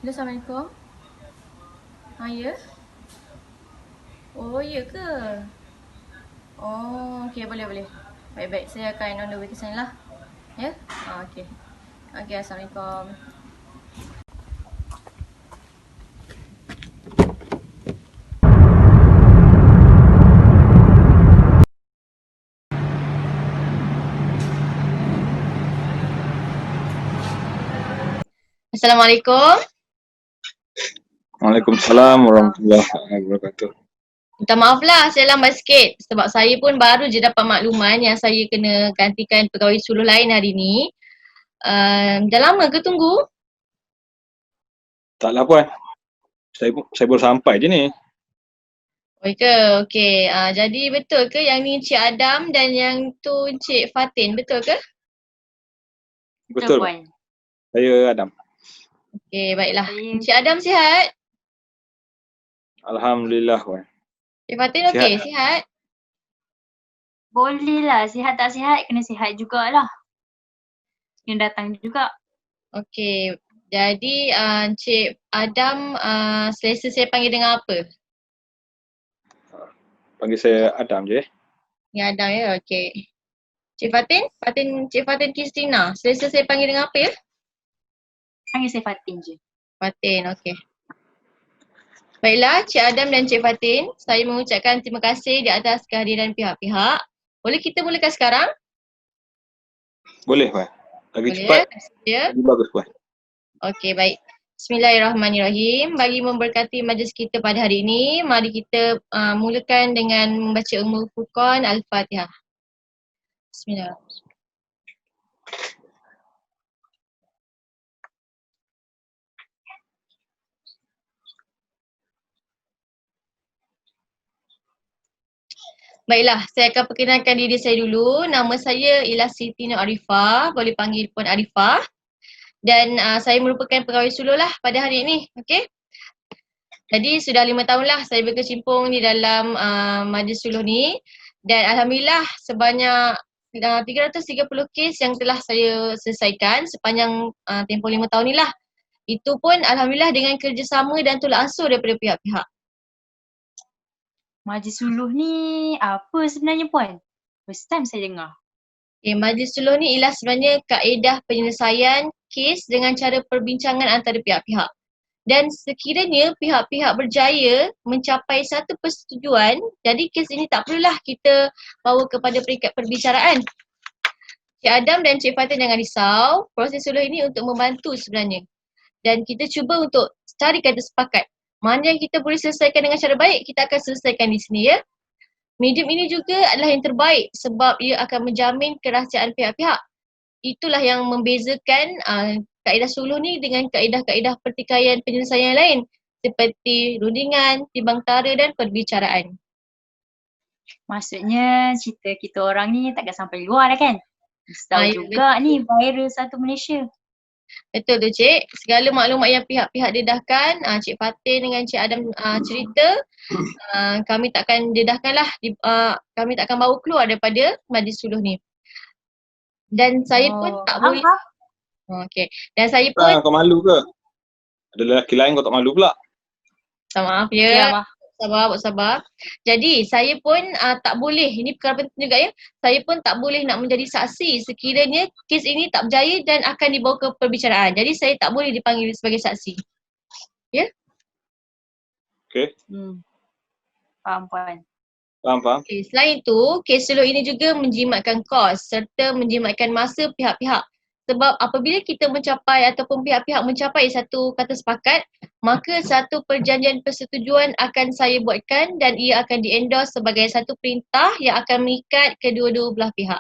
Hello, Assalamualaikum. Ya? Oh, ya ke? Oh, okey, boleh, boleh. Baik-baik, saya akan on the way ke sana lah. Ya? Okey. Okey, Assalamualaikum. Assalamualaikum. Waalaikumsalam warahmatullahi wabarakatuh. Minta maaf lah, saya lambat sikit. Sebab saya pun baru je dapat makluman yang saya kena gantikan pegawai suluh lain hari ni. Dah lama ke tunggu? Taklah puan. Saya baru sampai je ni. Oh, ke? Okey. Jadi betul ke yang ni Cik Adam dan yang tu Cik Fatin, betul ke? Betul puan. Saya Adam. Okey, baiklah. Cik Adam sihat? Alhamdulillah puan. Cik Fatin okey, sihat? Boleh lah, sihat tak sihat kena sihat jugalah. Kena datang juga. Okey, jadi Cik Adam selesa saya panggil dengan apa? Panggil saya Adam je. Ya Adam ya, okey. Cik Fatin? Cik Fatin Kristina, selesa saya panggil dengan apa ya? Panggil saya Fatin je. Fatin, okey. Baiklah, Cik Adam dan Cik Fatin, saya mengucapkan terima kasih di atas kehadiran pihak-pihak. Boleh kita mulakan sekarang? Boleh puan. Lagi Boleh cepat, ya? lagi bagus puan. Okey, baik. Bismillahirrahmanirrahim. Bagi memberkati majlis kita pada hari ini, mari kita mulakan dengan membaca Ummul Furqan Al-Fatihah. Bismillahirrahmanirrahim. Baiklah, saya akan perkenalkan diri saya dulu. Nama saya ialah Siti Nur Arifah, boleh panggil Puan Arifah. Dan saya merupakan pegawai suluh lah pada hari ini, okey? Jadi sudah 5 tahun lah saya berkecimpung di dalam majlis suluh ni. Dan Alhamdulillah sebanyak 330 kes yang telah saya selesaikan sepanjang tempoh 5 tahun ni lah. Itu pun Alhamdulillah dengan kerjasama dan tolak ansur daripada pihak-pihak. Majlis suluh ni apa sebenarnya puan? First time saya dengar. Okay, majlis suluh ni ialah sebenarnya kaedah penyelesaian kes dengan cara perbincangan antara pihak-pihak. Dan sekiranya pihak-pihak berjaya mencapai satu persetujuan, jadi kes ini tak perlulah kita bawa kepada peringkat perbicaraan. Cik Adam dan Cik Fatin jangan risau, proses suluh ini untuk membantu sebenarnya. Dan kita cuba untuk cari kata sepakat. Mana yang kita boleh selesaikan dengan cara baik, kita akan selesaikan di sini ya. Medium ini juga adalah yang terbaik sebab ia akan menjamin kerahsiaan pihak-pihak. Itulah yang membezakan kaedah suluh ni dengan kaedah-kaedah pertikaian penyelesaian lain seperti rundingan, timbang tara dan perbicaraan. Maksudnya cerita kita orang ni takkan sampai luar dah kan? Tahu juga betul. Ni viral satu Malaysia. Betul tu Cik. Segala maklumat yang pihak-pihak dedahkan, Cik Fatin dengan Cik Adam cerita, kami takkan dedahkan lah, kami takkan bawa keluar daripada majlis suluh ni. Dan saya pun tak boleh. Okey. Dan saya pun kau malu ke? Ada lelaki lain kau tak malu pula. Maaf ya. Sabar. Jadi saya pun tak boleh, ini perkara penting juga ya. Saya pun tak boleh nak menjadi saksi sekiranya kes ini tak berjaya dan akan dibawa ke perbicaraan. Jadi saya tak boleh dipanggil sebagai saksi. Ya? Okey. Faham puan. Faham. Okay, selain itu, kes suluh ini juga menjimatkan kos serta menjimatkan masa pihak-pihak. Sebab apabila kita mencapai ataupun pihak-pihak mencapai satu kata sepakat, maka satu perjanjian persetujuan akan saya buatkan dan ia akan di-endorse sebagai satu perintah yang akan mengikat kedua-dua belah pihak.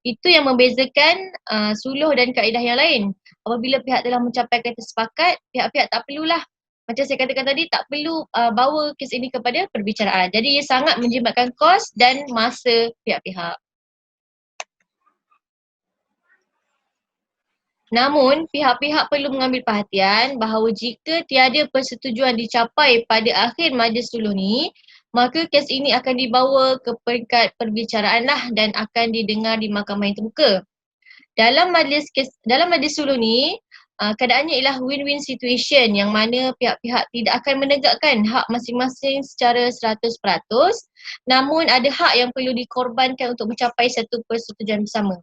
Itu yang membezakan suluh dan kaedah yang lain. Apabila pihak telah mencapai kata sepakat, pihak-pihak tak perlulah, macam saya katakan tadi, tak perlu bawa kes ini kepada perbicaraan. Jadi ia sangat menjimatkan kos dan masa pihak-pihak. Namun, pihak-pihak perlu mengambil perhatian bahawa jika tiada persetujuan dicapai pada akhir majlis suluh ni, maka kes ini akan dibawa ke peringkat perbicaraan lah dan akan didengar di mahkamah yang terbuka. Dalam majlis suluh ni, keadaannya ialah win-win situation yang mana pihak-pihak tidak akan menegakkan hak masing-masing secara 100%, namun ada hak yang perlu dikorbankan untuk mencapai satu persetujuan bersama.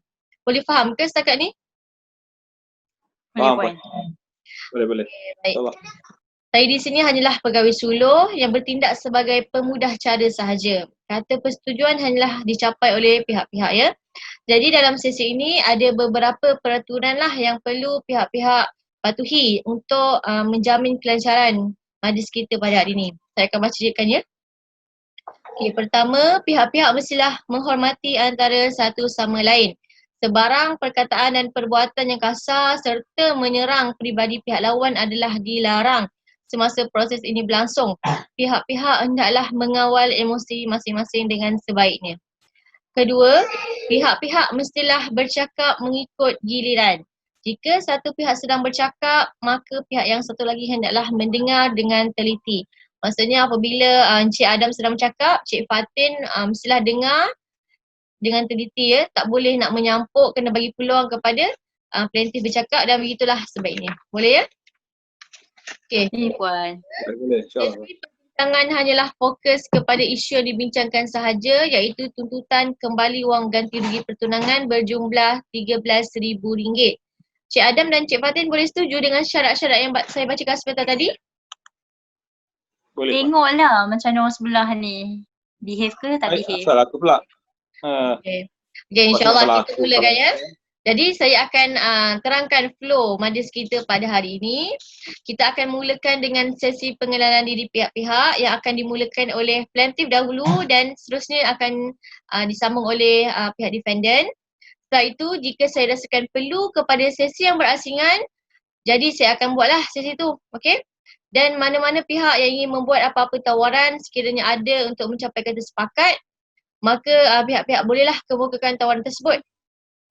Boleh faham ke setakat ni? Boleh Faham, Puan. Boleh. Baik. Tolong. Saya di sini hanyalah pegawai suluh yang bertindak sebagai pemudah cara sahaja. Kata persetujuan hanyalah dicapai oleh pihak-pihak ya. Jadi dalam sesi ini ada beberapa peraturan lah yang perlu pihak-pihak patuhi untuk menjamin kelancaran majlis kita pada hari ini. Saya akan bacakan ya. Okey, pertama, pihak-pihak mestilah menghormati antara satu sama lain. Sebarang perkataan dan perbuatan yang kasar serta menyerang peribadi pihak lawan adalah dilarang semasa proses ini berlangsung. Pihak-pihak hendaklah mengawal emosi masing-masing dengan sebaiknya. Kedua, pihak-pihak mestilah bercakap mengikut giliran. Jika satu pihak sedang bercakap, maka pihak yang satu lagi hendaklah mendengar dengan teliti. Maksudnya apabila Encik Adam sedang bercakap, Cik Fatin mestilah dengar dengan teliti ya. Tak boleh nak menyampuk, kena bagi peluang kepada plaintiff bercakap dan begitulah sebaiknya. Boleh ya? Okey. Puan. Boleh. InsyaAllah. Jadi perbincangan hanyalah fokus kepada isu yang dibincangkan sahaja, iaitu tuntutan kembali wang ganti rugi pertunangan berjumlah RM13,000. Cik Adam dan Cik Fatin boleh setuju dengan syarat-syarat yang saya bacakan sebentar tadi? Boleh. Tengoklah macam mana orang sebelah ni. Behave ke tak behave? Asal aku pula. Okay, insyaAllah salah kita aku mulakan kalau- ya. Jadi saya akan terangkan flow majlis kita pada hari ini. Kita akan mulakan dengan sesi pengenalan diri pihak-pihak yang akan dimulakan oleh plaintiff dahulu dan seterusnya akan disambung oleh pihak defendant. Setelah itu jika saya rasakan perlu kepada sesi yang berasingan, jadi saya akan buatlah sesi tu, okey? Dan mana-mana pihak yang ingin membuat apa-apa tawaran sekiranya ada untuk mencapai kata sepakat, maka pihak-pihak bolehlah kemukakan tawaran tersebut.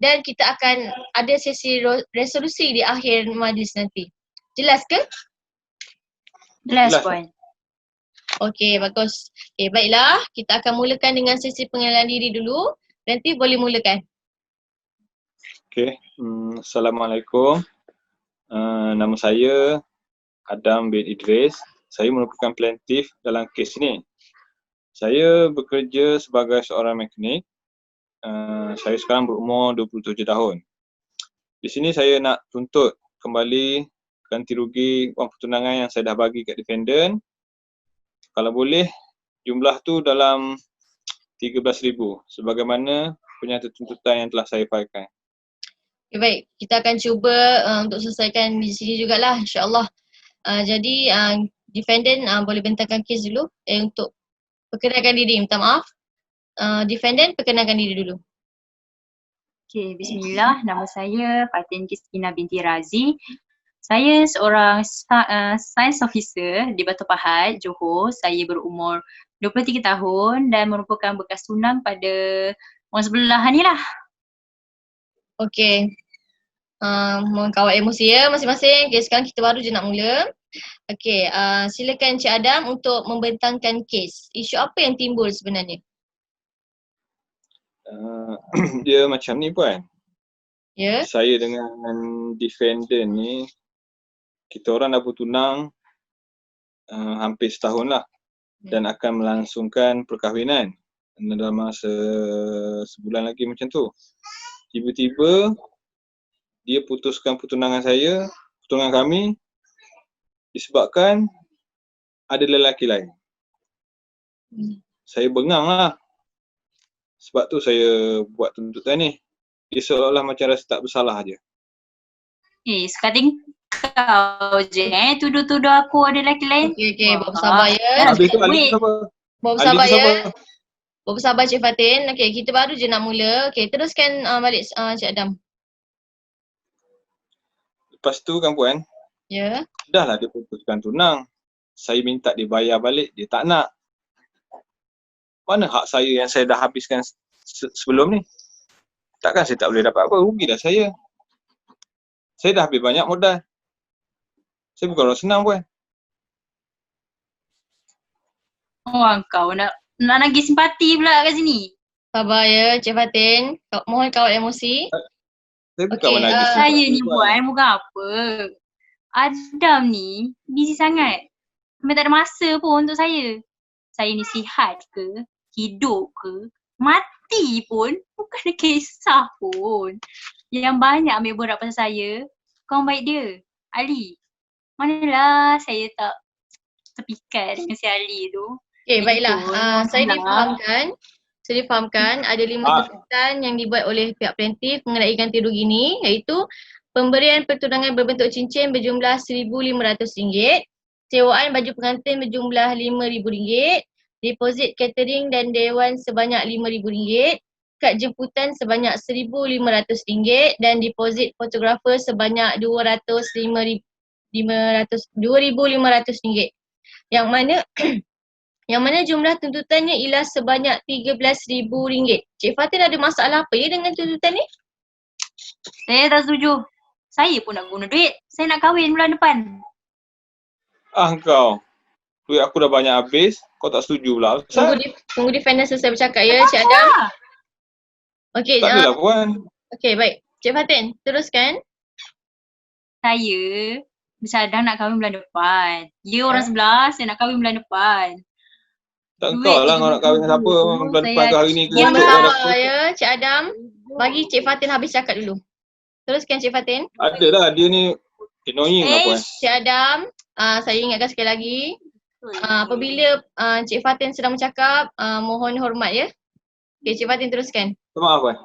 Dan kita akan ada sesi resolusi di akhir majlis nanti. Jelas ke? Jelas Jelas. Puan. Okey, bagus. Okey, baiklah. Kita akan mulakan dengan sesi pengenalan diri dulu. Nanti boleh mulakan. Okey. Assalamualaikum. Nama saya Adam bin Idris. Saya merupakan plaintiff dalam kes ini. Saya bekerja sebagai seorang mekanik. Saya sekarang berumur 27 tahun. Di sini saya nak tuntut kembali ganti rugi wang pertunangan yang saya dah bagi kat defendant. Kalau boleh, jumlah tu dalam 13,000 sebagaimana penyata tuntutan yang telah saya failkan. Okay, baik. Kita akan cuba untuk selesaikan di sini jugalah, insyaAllah. Jadi, defendant boleh bentangkan kes dulu untuk perkenalkan diri. Minta maaf. Defendant perkenalkan diri dulu. Okay, bismillah. Nama saya Fatin Christina binti Razi. Saya seorang science officer di Batu Pahat, Johor. Saya berumur 23 tahun dan merupakan bekas tunang pada orang sebelah ni lah. Okey. Mohon kawal emosi ya masing-masing. Okay, sekarang kita baru je nak mula. Okey, silakan Cik Adam untuk membentangkan kes. Isu apa yang timbul sebenarnya? Dia macam ni Puan. Ya? Saya dengan defendant ni, kita orang dah bertunang hampir setahun lah dan akan melangsungkan perkahwinan dalam masa sebulan lagi macam tu. Tiba-tiba dia putuskan pertunangan kami disebabkan ada lelaki lain. Saya bengang lah. Sebab tu saya buat tuntutan ni. Dia seolah-olah macam rasa tak bersalah je. Sekarang kau je tuduh-tuduh aku ada lelaki lain. Okey, bersabar ya. Habis tu Ali tu siapa? Bersabar Ali tu ya. siapa? Bersabar Cik Fatin. Okey, kita baru je nak mula. Okey, teruskan balik Cik Adam. Lepas tu kan Puan, Ya. dah lah dia putuskan tunang. Saya minta dia bayar balik, dia tak nak. Mana hak saya yang saya dah habiskan sebelum ni? Takkan saya tak boleh dapat apa, rugilah saya. Saya dah habis banyak modal. Saya bukan orang senang Puan. Kau nak nagih simpati pula kat sini. Sabar ya Cik Fatin. Mohon kawal emosi. Saya bukan Okey, menagih Saya simpati ni Puan, bukan apa. Adam ni busy sangat. Memang tak ada masa pun untuk saya. Saya ni sihat ke, hidup ke, mati pun bukan ada kisah pun. Yang banyak ambil borak pasal saya, kawan baik dia, Ali. Manalah saya tak terpikat dengan si Ali tu. Okey, baiklah. Saya Alhamdulillah. difahamkan ada 5 Ah. tuntutan yang dibuat oleh pihak plaintiff mengenai ganti rugi ini, iaitu pemberian pertunangan berbentuk cincin berjumlah RM1,500, sewaan baju pengantin berjumlah RM5,000, deposit catering dan dewan sebanyak RM5,000, kad jemputan sebanyak RM1,500 dan deposit fotografer sebanyak RM2,500. Yang mana jumlah tuntutannya ialah sebanyak RM13,000. Cik Fatin ada masalah apa ya dengan tuntutan ni? Saya tak setuju. Saya pun nak guna duit. Saya nak kahwin bulan depan. Kau. Duit aku dah banyak habis, kau tak setuju pula. Tunggu defender selesai bercakap ya, Cik Adam. Okey, Tak adalah Puan. okey, baik. Cik Fatin, teruskan. Saya bercadang nak kahwin bulan depan. Dia orang sebelah, saya nak kahwin bulan depan. Tak Duit kau lah kau nak kahwin dengan siapa bulan depan ke hari ni ke Diam esok ke ada sabar ya, Cik Adam. Bagi Cik Fatin habis cakap dulu. Teruskan Cik Fatin. Ada lah dia ni annoying lah Puan. Cik Adam, saya ingatkan sekali lagi. Apabila Cik Fatin sedang bercakap, mohon hormat ya. Okey, Cik Fatin teruskan. Maaf Puan.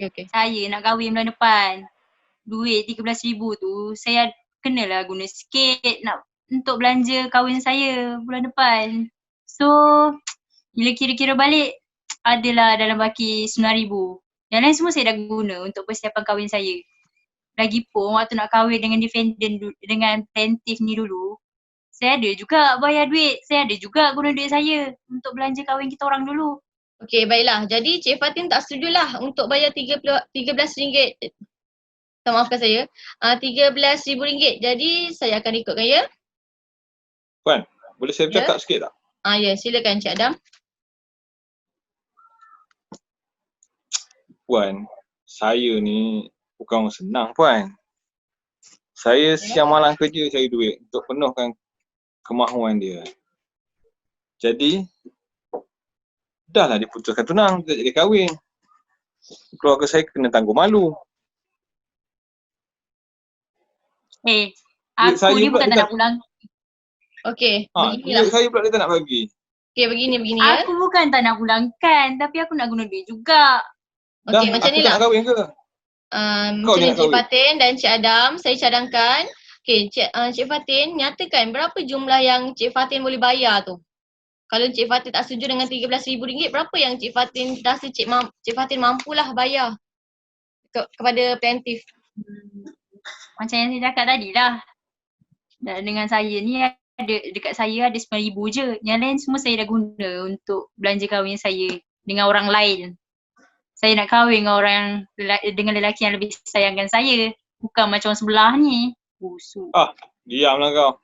Okey. Saya nak kahwin bulan depan. Duit RM13,000 tu saya kenalah guna sikit nak untuk belanja kahwin saya bulan depan. So, bila kira-kira balik adalah dalam baki RM9,000. Yang lain semua saya dah guna untuk persiapan kahwin saya. Lagipun waktu nak kahwin dengan defendant dengan plaintiff ni dulu, saya ada juga bayar duit. Saya ada juga guna duit saya untuk belanja kahwin kita orang dulu. Okey, baiklah. Jadi Cik Fatin tak setujulah untuk bayar RM13. Maafkan saya. RM13,000. Jadi saya akan ikutkan ya. Puan, boleh saya bercakap sikit tak? Ya, silakan Cik Adam. Puan, saya ni bukan orang senang Puan. Saya siang malam kerja cari duit untuk penuhkan kemahuan dia. Jadi, dah lah diputuskan tunang, tak jadi kahwin. Keluarga saya kena tanggung malu. Aku ni bukan tak nak pulang. Okey, beginilah. Duit saya pula dia tak nak bagi. Okey, begini ya. Aku bukan tak nak pulangkan, tapi aku nak guna duit juga. Okey, macam ni aku tak lah. nak kahwin ke? Macam ni Cik Fatin dan Cik Adam, saya cadangkan. Okey, Cik Fatin, nyatakan berapa jumlah yang Cik Fatin boleh bayar tu. Kalau Cik Fatin tak setuju dengan RM13,000, berapa yang Cik Fatin rasa Cik Fatin mampulah bayar kepada plaintiff? Macam yang saya cakap tadi lah. Dan dengan saya ni dekat saya ada RM9,000 je. Yang lain semua saya dah guna untuk belanja kahwin saya dengan orang lain. Saya nak kahwin dengan lelaki yang lebih sayangkan saya. Bukan macam orang sebelah ni. Busuk. Diamlah kau.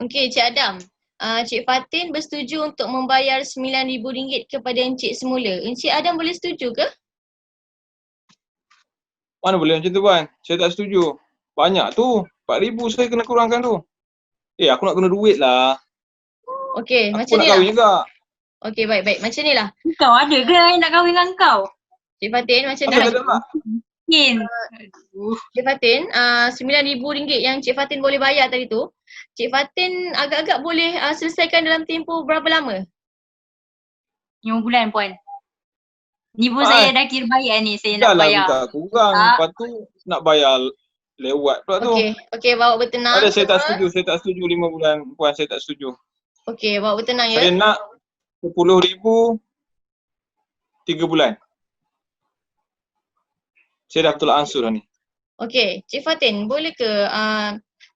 Okey, Cik Adam. Cik Fatin bersetuju untuk membayar RM9,000 kepada Encik semula. Encik Adam boleh setuju ke? Mana boleh macam tu Puan? Saya tak setuju. Banyak tu. RM4,000 saya kena kurangkan tu. Aku nak guna duit lah. Okey, Aku macam nak ni lah. kahwin juga. Okey, baik. Macam ni lah. Kau ada ke yang nak kahwin dengan kau? Cik Fatin, macam ni Apa lah. tak ada? Mungkin. Cik Fatin, RM9,000 yang Cik Fatin boleh bayar tadi tu, Cik Fatin agak-agak boleh selesaikan dalam tempoh berapa lama? 5 bulan Puan. Ni pun saya dah kira bayar ni, saya nak Dah lah bayar. minta kurang. Lepas tu nak bayar lewat pula tu. Okey, bawa bertenang. Ada saya tak setuju 5 bulan Puan, saya tak setuju. Okey, bawa bertenang ya. Saya nak RM10,000 3 bulan. Saya dah betul ansur dah ni. Okey, Cik Fatin, boleh ke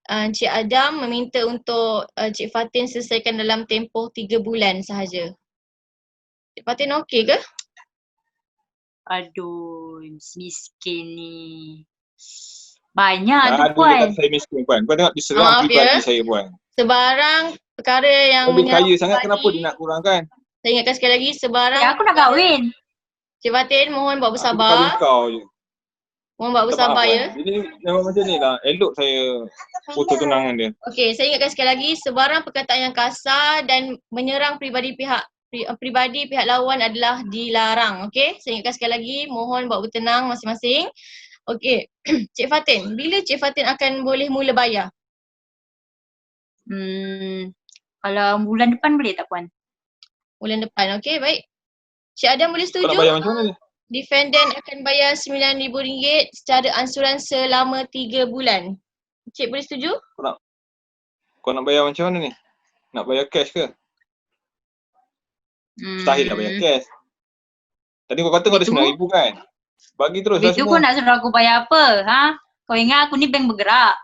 Cik Adam meminta untuk Cik Fatin selesaikan dalam tempoh 3 bulan sahaja? Cik Fatin okey ke? Aduh, miskin ni. Banyak tu Aduh, Puan. dia kata saya miskin Puan. Kau tengok diserang Maaf pribadi ya. saya Puan. Sebarang perkara yang Lebih kaya sangat, pribadi. kenapa dia nak kurangkan? Saya ingatkan sekali lagi, sebarang Aku nak kahwin. Cik Fatin, mohon buat Aku bersabar. kahwin kau je. Mohon buat Minta maaf bersabar Puan. ya. Jadi memang macam ni lah. Elok saya putus tunangan dia. Okey, saya ingatkan sekali lagi, sebarang perkataan yang kasar dan menyerang pribadi pihak lawan adalah dilarang. Okey, saya ingatkan sekali lagi, mohon buat bertenang masing-masing. Okey, Cik Fatin, bila Cik Fatin akan boleh mula bayar? Kalau bulan depan boleh tak Puan? Bulan depan, okey, baik. Cik Adam boleh Kau nak setuju? bayar macam mana ni? Defendant akan bayar RM9,000 secara ansuran selama 3 bulan. Cik boleh setuju? Kau nak bayar macam mana ni? Nak bayar cash ke? Mustahil lah bayar cash. Tadi kau kata kau ada Itu? RM9,000 kan? Bagi terus lah Itu semua. kau nak suruh aku bayar apa? Ha? Kau ingat aku ni bank bergerak.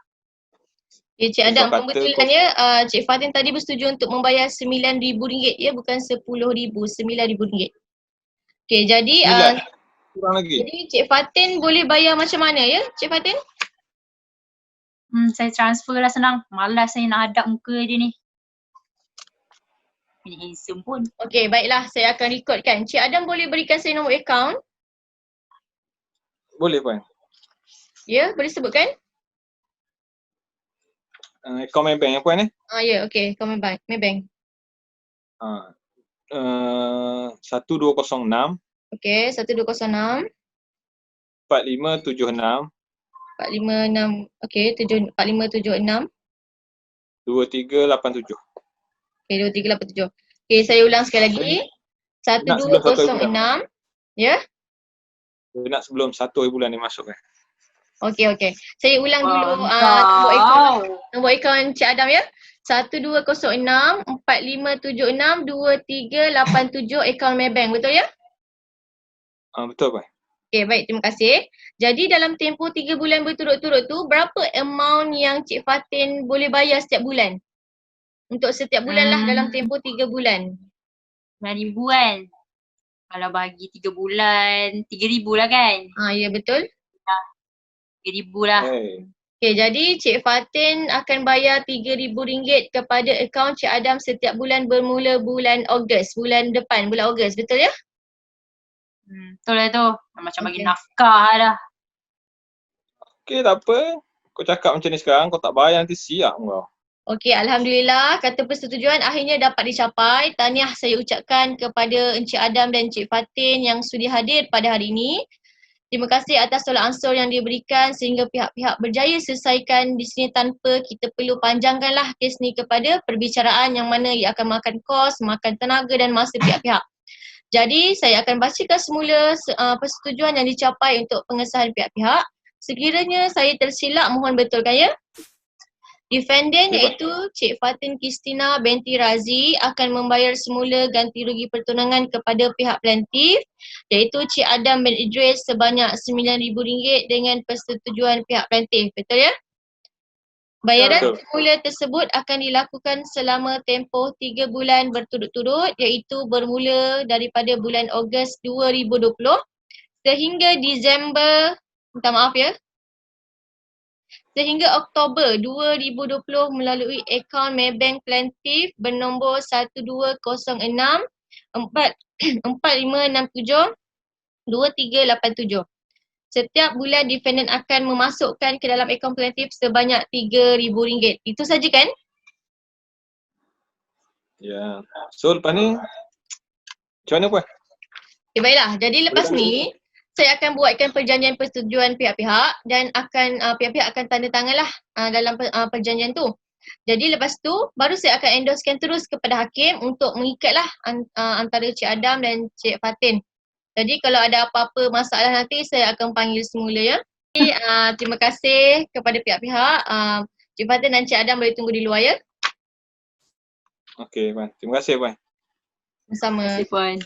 Ya, Cik Kau Adam, kata pembetulannya Cik Fatin tadi bersetuju untuk membayar RM9,000 ya, bukan RM10,000, RM9,000. Okey, jadi Kurang lagi. jadi Cik Fatin boleh bayar macam mana ya, Cik Fatin? Saya transfer lah senang. Malas saya nak hadap muka dia ni. Ini handsome pun. Okey, baiklah, saya akan rekodkan. Cik Adam boleh berikan saya nombor akaun? Boleh Puan. Ya, boleh sebutkan? Akaun Maybank ya Puan Ya, okey, akaun Maybank. 1206 Okey, 1206 4576 456, okey, 4576 2387. okey, 2387. Okey, saya ulang sekali lagi. Nak sebelum 1 hari bulan. 1206, ya? Dia nak sebelum 1 hari bulan ni masuk kan. Okey, okey. Saya ulang dulu nombor akaun Cik Adam ya. 1206 4576 2387 akaun Maybank, betul ya? Betul Puan. Okey, baik, terima kasih. Jadi dalam tempoh 3 bulan berturut-turut tu, berapa amount yang Cik Fatin boleh bayar setiap bulan? Untuk setiap bulan lah dalam tempoh 3 bulan. RM9,000 kan? Kalau bagi 3 bulan, RM3,000 lah kan? Ya, betul. RM3,000 lah. Okey, jadi Cik Fatin akan bayar RM3,000 kepada akaun Cik Adam setiap bulan bermula bulan Ogos, bulan depan, bulan Ogos, betul ya? Betul lah tu. Macam bagi Okey. nafkah dah. Okey, tak apa. Kau cakap macam ni sekarang, kau tak bayar nanti siap kau. Okey, Alhamdulillah kata persetujuan akhirnya dapat dicapai. Tahniah saya ucapkan kepada Encik Adam dan Encik Fatin yang sudi hadir pada hari ini. Terima kasih atas tolak ansur yang diberikan sehingga pihak-pihak berjaya selesaikan di sini tanpa kita perlu panjangkanlah kes ni kepada perbicaraan yang mana ia akan makan kos, makan tenaga dan masa pihak-pihak. Jadi saya akan bacakan semula persetujuan yang dicapai untuk pengesahan pihak-pihak. Sekiranya saya tersilap mohon betulkan ya. Defendant iaitu Cik Fatin Kristina binti Razi akan membayar semula ganti rugi pertunangan kepada pihak plaintiff iaitu Cik Adam bin Idris sebanyak RM9,000 dengan persetujuan pihak plaintiff. Betul ya? Bayaran semula tersebut akan dilakukan selama tempoh 3 bulan berturut-turut iaitu bermula daripada bulan Ogos 2020 sehingga Disember, minta maaf ya, sehingga Oktober 2020 melalui akaun Maybank plaintiff bernombor 1206 4567 2387. Setiap bulan defendant akan memasukkan ke dalam akaun plaintiff sebanyak RM3,000. Itu saja kan? Ya. So lepas ni macam mana Puan? Okay, baiklah. Jadi lepas ni saya akan buatkan perjanjian persetujuan pihak-pihak dan pihak-pihak akan tanda tanganlah dalam perjanjian tu. Jadi lepas tu baru saya akan endorsekan terus kepada hakim untuk mengikatlah antara Cik Adam dan Cik Fatin. Jadi kalau ada apa-apa masalah nanti saya akan panggil semula ya. Terima kasih kepada pihak-pihak. Cik Fatin dan Cik Adam boleh tunggu di luar ya. Okey Puan. Terima kasih Puan. Bersama. Terima kasih Puan.